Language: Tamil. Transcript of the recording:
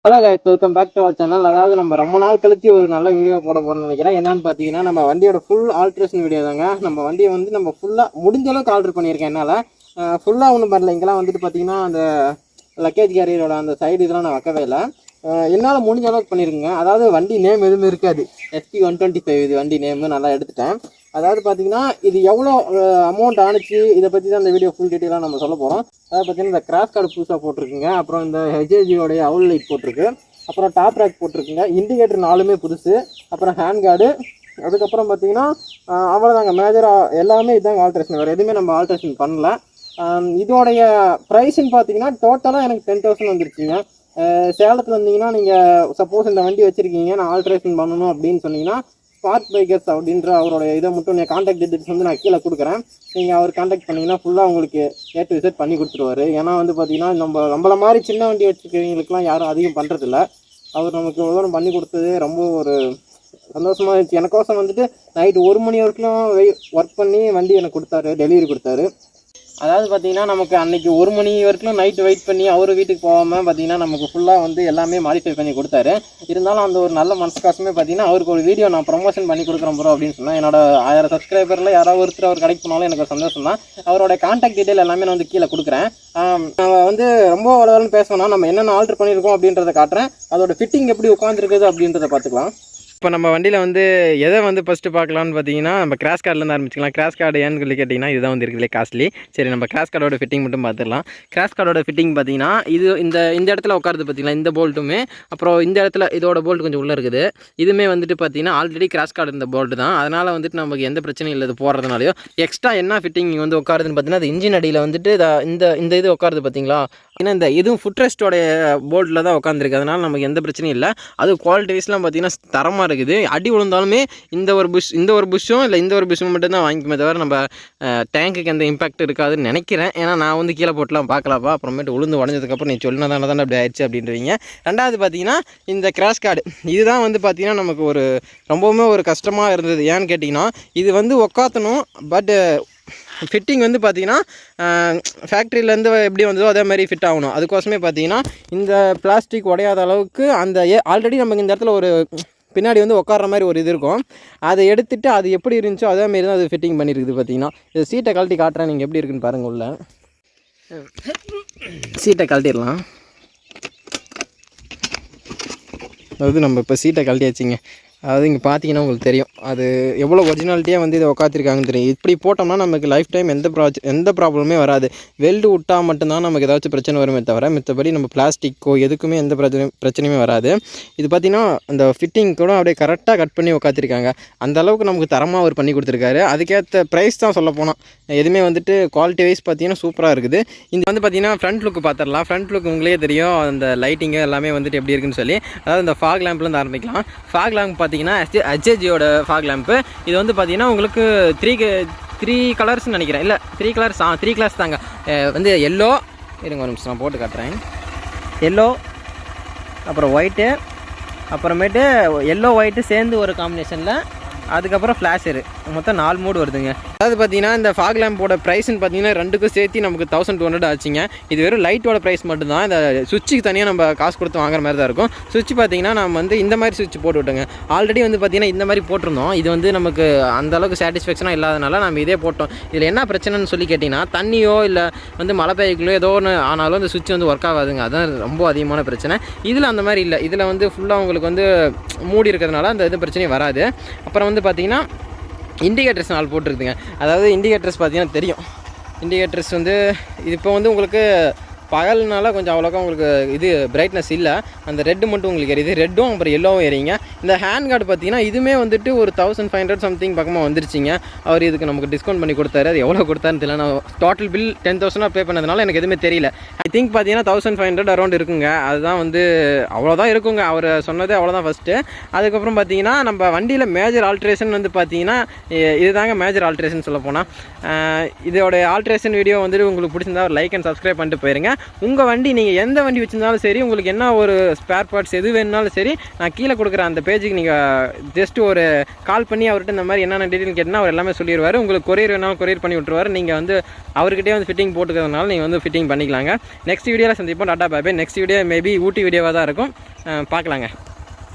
Hello guys, welcome back to our channel. அதாவது நம்ம ரொம்ப நாள் கழிச்சு ஒரு நல்ல வீடியோ போட போகிறோம்னு நினைக்கிறேன். என்னன்னு பார்த்தீங்கன்னா, நம்ம வண்டியோட ஃபுல் ஆல்ட்ரேஷன் வீடியோ தாங்க. நம்ம வண்டியை வந்து நம்ம ஃபுல்லாக முடிஞ்ச அளவுக்கு ஆல்ட்ரு பண்ணியிருக்கேன். என்னால் ஃபுல்லாக ஒன்றும் பண்ணல. இங்கெல்லாம் வந்துட்டு பார்த்தீங்கன்னா, அந்த லக்கேஜ் கேரியரோட அந்த சைடு இதெல்லாம் நான் வைக்கவே இல்லை. என்னால் முடிஞ்ச அளவுக்கு பண்ணியிருக்குங்க. அதாவது வண்டி நேம் எதுவுமே இருக்காது. SP125 இது வண்டி நேமு நல்லா எடுத்துட்டேன். அதாவது பார்த்தீங்கன்னா, இது எவ்வளோ அமௌண்ட் ஆணுச்சு, இதை பற்றி தான் இந்த வீடியோ ஃபுல் டீட்டெயிலாக நம்ம சொல்ல போகிறோம். அதாவது பார்த்தீங்கன்னா, இந்த கிராஸ் கார்டு புதுசாக போட்டிருக்குங்க. அப்புறம் இந்த ஹெச்ஏஜியோடைய அவுல் லைட் போட்டிருக்கு. அப்புறம் டாப் ரேக் போட்டிருக்குங்க. இண்டிகேட்டர் 4மே புதுசு. அப்புறம் ஹேண்ட் கார்டு. அதுக்கப்புறம் பார்த்தீங்கன்னா அவ்வளோதாங்க. மேஜராக எல்லாமே இதாங்க ஆல்ட்ரேஷன். வேறு எதுவுமே நம்ம ஆல்ட்ரேஷன் பண்ணல. இதோடைய ப்ரைஸுன்னு பார்த்தீங்கன்னா டோட்டலாக எனக்கு 10,000 வந்துருச்சுங்க. சேலத்தில் இருந்தீங்கன்னா நீங்கள் சப்போஸ் இந்த வண்டி வச்சுருக்கீங்க, நான் ஆல்ட்ரேஷன் பண்ணணும் அப்படின்னு சொன்னீங்கன்னா, ஸ்பார்க் பைக்கர்ஸ் அப்படின்ற அவரோட இதை மட்டும் நீங்கள் கான்டாக்ட் டீட்டெயில்ஸ் வந்து நான் கீழே கொடுக்குறேன். நீங்கள் அவர் கான்டாக்ட் பண்ணிங்கன்னா ஃபுல்லாக உங்களுக்கு A to Z பண்ணி கொடுத்துருவாரு. ஏன்னா வந்து பார்த்தீங்கன்னா, நம்மள மாதிரி சின்ன வண்டி வச்சுருக்கிறவங்களுக்குலாம் யாரும் அதிகம் பண்ணுறதில்ல. அவர் நமக்கு உதவி பண்ணி கொடுத்தது ரொம்ப ஒரு சந்தோஷமாக இருந்துச்சு. எனக்கோசம் வந்துட்டு நைட்டு 1 மணி வரைக்கும் ஒர்க் பண்ணி வண்டி எனக்கு கொடுத்தாரு, டெலிவரி கொடுத்தாரு. அதாவது பார்த்தீங்கன்னா, நமக்கு அன்றைக்கி 1 மணி வரைக்கும் நைட்டு வெயிட் பண்ணி அவர் வீட்டுக்கு போகாமல் பார்த்தீங்கன்னா, நமக்கு ஃபுல்லாக வந்து எல்லாமே மாடிஃபை பண்ணி கொடுத்தாரு. இருந்தாலும் அந்த ஒரு நல்ல மனசு காசுமே பார்த்தீங்கன்னா, அவருக்கு ஒரு வீடியோ நான் ப்ரொமோஷன் பண்ணி கொடுக்குறேன் ப்ரோ அப்படின்னு சொன்னால், என்னோட 1000 சப்ஸ்கிரைபரில் யாராவது ஒருத்தர் அவர் கடைக்கு போனாலும் எனக்கு ஒரு சந்தோஷம் தான். அவரோட கான்டாக்ட் டீட்டெயில் எல்லாமே நான் வந்து கீழே கொடுக்குறேன். நான் வந்து ரொம்ப வளர்ந்து பேசணும்னா நம்ம என்னென்ன ஆல்ட்ரு பண்ணியிருக்கோம் அப்படின்றத காட்டுறேன். அதோட ஃபிட்டிங் எப்படி உட்காந்துருக்குது அப்படின்றத பார்த்துக்கலாம். இப்போ நம்ம வண்டியில் வந்து எதை வந்து ஃபஸ்ட்டு பார்க்கலான்னு பார்த்தீங்கன்னா, நம்ம கிராஷ் கார்டிலேருந்து ஆரம்பிச்சிக்கலாம். கிராஷ் கார்டு ஏன்னு சொல்லி கேட்டிங்கன்னா, இதுதான் வந்து இருக்கிறதுலே காஸ்ட்லி. சரி, நம்ம கிராஷ் கார்டோட ஃபிட்டிங் மட்டும் பார்த்துடலாம். கிராஷ் கார்டோட ஃபிட்டிங் பார்த்தீங்கன்னா, இது இந்த இடத்துல உட்காருது பார்த்தீங்களா, இந்த போல்ட்டுமே. அப்புறம் இந்த இடத்துல இதோட போல்ட் கொஞ்சம் உள்ளே இருக்குது. இதுவுமே வந்துட்டு பார்த்தீங்கன்னா ஆல்ரெடி கிராஷ் கார்டு இந்த போல்ட்டு தான். அதனால் வந்துட்டு நமக்கு எந்த பிரச்சனையும் இல்லை இது போடுறதுனாலையோ. எக்ஸ்ட்ரா என்ன ஃபிட்டிங் வந்து உட்காருதுன்னு பார்த்தீங்கன்னா, அது இன்ஜின் அடியில் வந்துட்டு இந்த இது உட்காருது பார்த்தீங்களா. ஏன்னா இந்த இதுவும் ஃபுட் ரெஸ்ட்டோடைய போல்ட்டில் தான் உட்காந்துருக்கு. அதனால் நமக்கு எந்த பிரச்சனையும் இல்லை. அது குவாலிட்டி வைஸ்லாம் பார்த்தீங்கன்னா தரமாக இருக்குது. அடி விழுந்தாலுமே இந்த ஒரு புஷ்ஷும் இல்லை இந்த ஒரு புஷ்ஷும் மட்டும்தான் வாங்கிக்குமே தவிர நம்ம டேங்க்குக்கு எந்த இம்பாக்ட் இருக்காதுன்னு நினைக்கிறேன். ஏன்னா நான் வந்து கீழே போட்டுலாம் பார்க்கலாப்பா, அப்புறமேட்டு உளுந்து உடஞ்சதுக்கப்புறம் நீ சொன்னா தானே அப்படி ஆயிடுச்சு அப்படின்றீங்க. ரெண்டாவது பார்த்தீங்கன்னா, இந்த கிராஷ் கார்டு இதுதான் வந்து பார்த்தீங்கன்னா நமக்கு ஒரு ரொம்பவுமே ஒரு கஷ்டமாக இருந்தது. ஏன்னு கேட்டிங்கன்னா, இது வந்து உக்காத்தணும். பட் ஃபிட்டிங் வந்து பார்த்தீங்கன்னா ஃபேக்ட்ரியிலேருந்து எப்படி வந்ததோ அதே மாதிரி ஃபிட் ஆகணும். அதுக்கோசமே பார்த்தீங்கன்னா இந்த பிளாஸ்டிக் உடையாத அளவுக்கு அந்த ஆல்ரெடி நமக்கு இந்த இடத்துல ஒரு பின்னாடி வந்து உட்கார்ற மாதிரி ஒரு இது இருக்கும். அதை எடுத்துகிட்டு அது எப்படி இருந்துச்சோ அதே மாரி தான் அது ஃபிட்டிங் பண்ணியிருக்குது. பார்த்தீங்கன்னா இது சீட்டை கழட்டி காட்டுறேன், நீங்கள் எப்படி இருக்குன்னு பாருங்கள். உள்ள சீட்டை கழட்டிடலாம். அதாவது நம்ம இப்போ சீட்டை கழட்டியாச்சிங்க. அதாவது இங்கே பார்த்தீங்கன்னா உங்களுக்கு தெரியும் அது எவ்வளோ ஒரிஜினாலிட்டியாக வந்து இதை உட்காந்துருக்காங்கன்னு தெரியும். இப்படி போட்டோம்னா நமக்கு லைஃப் டைம் எந்த ப்ராப்ளமே வராது. வெல்டு விட்டால் மட்டும்தான் நமக்கு ஏதாச்சும் பிரச்சனை வருமே தவிர மித்தபடி நம்ம பிளாஸ்டிக்கோ எதுக்குமே எந்த பிரச்சனையுமே வராது. இது பார்த்திங்கன்னா அந்த ஃபிட்டிங் கூட அப்படியே கரெக்டாக கட் பண்ணி உட்காந்துருக்காங்க. அந்த அளவுக்கு நமக்கு தரமாக அவர் பண்ணி கொடுத்துருக்காரு. அதுக்கேற்ற ப்ரைஸ் தான் சொல்ல போனால் எதுவுமே வந்துட்டு குவாலிட்டி வைஸ் பார்த்தீங்கன்னா சூப்பராக இருக்குது. இந்த வந்து பார்த்திங்கன்னா ஃப்ரண்ட் லுக்கு பார்த்துடலாம். ஃப்ரண்ட் லுக் உங்களே தெரியும் அந்த லைட்டிங்கு எல்லாமே வந்துட்டு எப்படி இருக்குன்னு சொல்லி. அதாவது இந்த ஃபாக் லேம்ப்லேருந்து ஆரம்பிக்கலாம். ஃபாக் லேம்ப் பார்த்தீங்கன்னா ஹெச்ஏஜியோட ஃபாக் லேம்ப்பு. இது வந்து பார்த்தீங்கன்னா உங்களுக்கு த்ரீ கலர்ஸ்ன்னு நினைக்கிறேன். இல்லை 3 கலர்ஸ் தாங்க. வந்து எல்லோ, இருங்க ஒரு நிமிஷம் நான் போட்டு காட்டுறேன். எல்லோ, அப்புறம் ஒயிட்டு, அப்புறமேட்டு எல்லோ ஒயிட்டு சேர்ந்து ஒரு காம்பினேஷனில், அதுக்கப்புறம் ஃப்ளாஷரு, மொத்தம் 4 மூடு வருதுங்க. அதாவது பார்த்தீங்கன்னா இந்த ஃபாக் லேம்போட ப்ரைஸ்ன்னு பார்த்தீங்கன்னா 2க்கும் சேர்த்து நமக்கு 1200 ஆச்சுங்க. இது வெறும் லைட்டோட ப்ரைஸ் மட்டும்தான். இந்த சுவிட்சுக்கு தனியாக நம்ம காசு கொடுத்து வாங்குற மாதிரி தான் இருக்கும். சுவிட்ச் பார்த்தீங்கன்னா நம்ம வந்து இந்த மாதிரி சுவிட்ச் போட்டு விட்டோங்க. ஆல்ரெடி வந்து பார்த்தீங்கன்னா இந்த மாதிரி போட்டிருந்தோம். இது வந்து நமக்கு அந்த அளவுக்கு சாட்டிஸ்ஃபேக்ஷனாக இல்லாதனால நம்ம இதே போட்டோம். இதில் என்ன பிரச்சனைன்னு சொல்லி கேட்டிங்கன்னா, தண்ணியோ இல்லை வந்து மழை பெய்யக்குள்ளோ ஏதோ ஒன்று ஆனாலும் அந்த சுவிட்ச் வந்து ஒர்க் ஆகாதுங்க. அதுதான் ரொம்ப அதிகமான பிரச்சனை. இதில் அந்த மாதிரி இல்லை. இதில் வந்து ஃபுல்லாக உங்களுக்கு வந்து மூடி இருக்கிறதுனால அந்த இது பிரச்சனையும் வராது. அப்புறம் வந்து பார்த்தீங்கன்னா இண்டிகேட்டர்ஸ் 4 போட்டிருக்குதுங்க. அதாவது இண்டிகேட்டர்ஸ் பார்த்தீங்கன்னா தெரியும். இண்டிகேட்டர்ஸ் வந்து இது இப்போ வந்து உங்களுக்கு பகல்னால கொஞ்சம் அவ்வளோக்கா உங்களுக்கு இது பிரைட்னஸ் இல்லை. அந்த ரெட்டு மட்டும் உங்களுக்கு எரியுது. ரெட்டும் அப்புறம் எல்லோவும் எரியுங்க. இந்த ஹேண்ட் கார்டு பார்த்தீங்கன்னா இதுவுமே வந்துட்டு ஒரு 1500 சம்திங் பக்கமாக வந்துருச்சிங்க. அவர் இதுக்கு நமக்கு டிஸ்கவுண்ட் பண்ணி கொடுத்தாரு. அது எவ்வளோ கொடுத்தாருன்னு தெரியல. நான் டோட்டல் பில் 10,000 பே பண்ணதுனால எனக்கு எதுவுமே தெரியல. ஐ திங்க் பார்த்தீங்கன்னா 1500 அரௌண்ட் இருக்குங்க. அதுதான் வந்து அவ்வளோதான் இருக்குங்க. அவர் சொன்னது அவ்வளோதான் ஃபஸ்ட்டு. அதுக்கப்புறம் பார்த்தீங்கன்னா நம்ம வண்டியில் மேஜர் ஆல்ட்ரேஷன் வந்து பார்த்தீங்கன்னா இதுதாங்க மேஜர் ஆல்ட்ரேஷன் சொல்ல போனால். இதோட ஆல்ட்ரேஷன் வீடியோ வந்துட்டு உங்களுக்கு பிடிச்சிருந்தா ஒரு லைக் அண்ட் சப்ஸ்கிரைப் பண்ணிட்டு போயிருங்க. உங்கள் வண்டி நீங்கள் எந்த வண்டி வச்சுருந்தாலும் சரி, உங்களுக்கு என்ன ஒரு ஸ்பேர் பார்ட்ஸ் எது வேணுனாலும் சரி, நான் கீழே கொடுக்குற அந்த பேஜுக்கு நீங்கள் ஜஸ்ட் ஒரு கால் பண்ணி அவர்கிட்ட இந்த மாதிரி என்னென்ன டீட்டெயில் கேட்டால் அவர் எல்லாமே சொல்லிடுவார். உங்களுக்கு கொரியர் வேணாலும் கொரியர் பண்ணி விட்டுருவார். நீங்கள் வந்து அவர்கிட்டயே வந்து ஃபிட்டிங் போட்டுக்கிறதுனால நீங்கள் வந்து ஃபிட்டிங் பண்ணிக்கலாங்க. நெக்ஸ்ட் வீடியோவில் சந்திப்போம். டாடா bye bye. Next video maybe Ooty வீடியோவாக தான் இருக்கும். பார்க்கலாங்க.